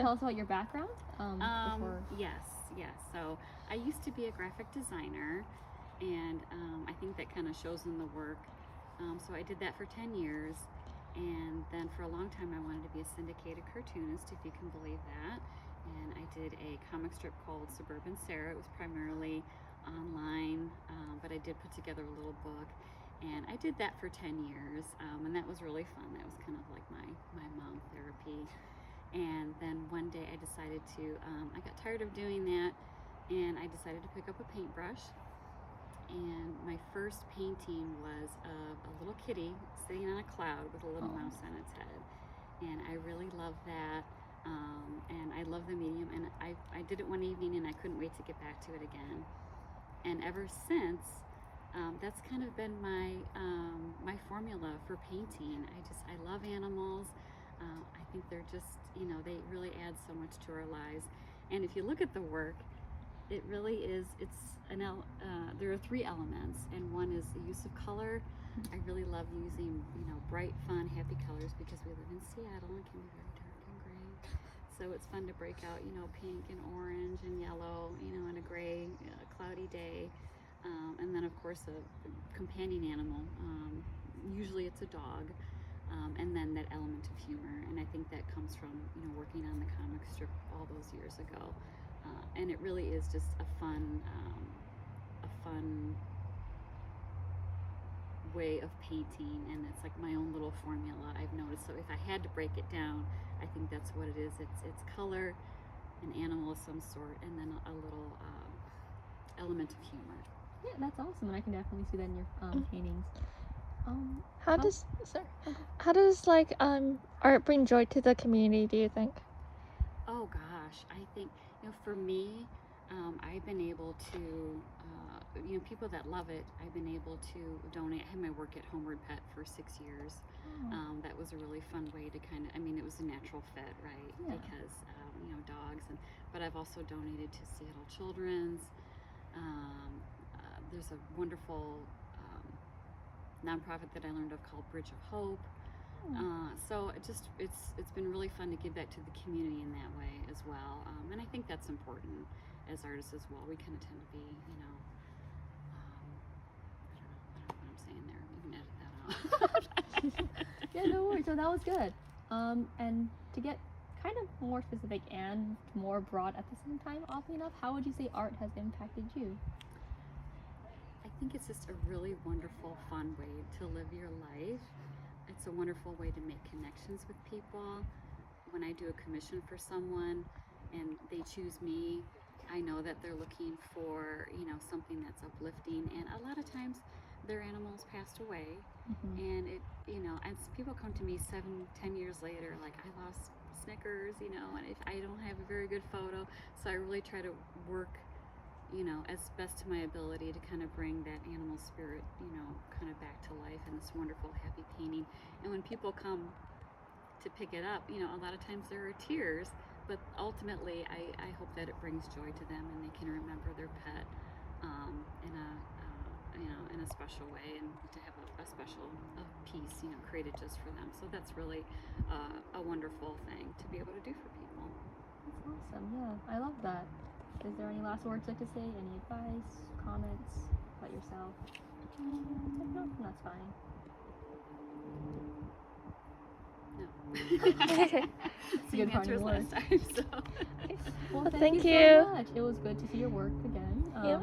Tell us about your background. Before... Yes. So I used to be a graphic designer, and I think that kind of shows in the work. So I did that for 10 years, and then for a long time I wanted to be a syndicated cartoonist, if you can believe that. And I did a comic strip called Suburban Sarah. It was primarily online, but I did put together a little book, and I did that for 10 years, and that was really fun. That was kind of like my mom therapy. And then one day I decided to, I got tired of doing that, and I decided to pick up a paintbrush. And my first painting was of a little kitty sitting on a cloud with a little mouse on its head. And I really loved that, and I love the medium, and I did it one evening and I couldn't wait to get back to it again. And ever since, that's kind of been my formula for painting. I love animals. I think they're just, they really add so much to our lives. And if you look at the work, it really is, there are 3 elements, and one is the use of color. I really love using, bright, fun, happy colors, because we live in Seattle and it can be very dark and gray. So it's fun to break out, pink and orange and yellow, in a gray, cloudy day. And then of course a companion animal, usually it's a dog. And then that element of humor, and I think that comes from working on the comic strip all those years ago, and it really is just a fun way of painting, and it's like my own little formula, I've noticed. So if I had to break it down, I think that's what it is. It's color, an animal of some sort, and then a little element of humor. Yeah, that's awesome, and I can definitely see that in your paintings. How does art bring joy to the community, do you think? Oh gosh, I think, for me, I've been able to, people that love it, I've been able to donate. I had my work at Homeward Pet for 6 years. That was a really fun way to it was a natural fit, right? Yeah. Because, dogs, but I've also donated to Seattle Children's. There's a wonderful nonprofit that I learned of called Bridge of Hope. So it's been really fun to give back to the community in that way as well, and I think that's important as artists as well. We kind of tend to be, I don't know what I'm saying there. You can edit that out. Yeah, no worries. So that was good. And to get kind of more specific and more broad at the same time, oddly enough, how would you say art has impacted you? I think it's just a really wonderful, fun way to live your life. It's a wonderful way to make connections with people. When I do a commission for someone and they choose me, I know that they're looking for, something that's uplifting. And a lot of times their animals passed away. And as people come to me 7-10 years later, like, I lost Snickers, and if I don't have a very good photo. So I really try to work, as best to my ability to kind of bring that animal spirit, kind of back to life in this wonderful, happy painting. And when people come to pick it up, a lot of times there are tears, but ultimately I hope that it brings joy to them and they can remember their pet in a special way, and to have a special piece, created just for them. So that's really a wonderful thing to be able to do for people. That's awesome. Yeah, I love that. Is there any last words you'd like to say? Any advice, comments about yourself? No, that's fine. No. Same answer as last time. So. Well, Thank you you so much. It was good to see your work again. Yeah.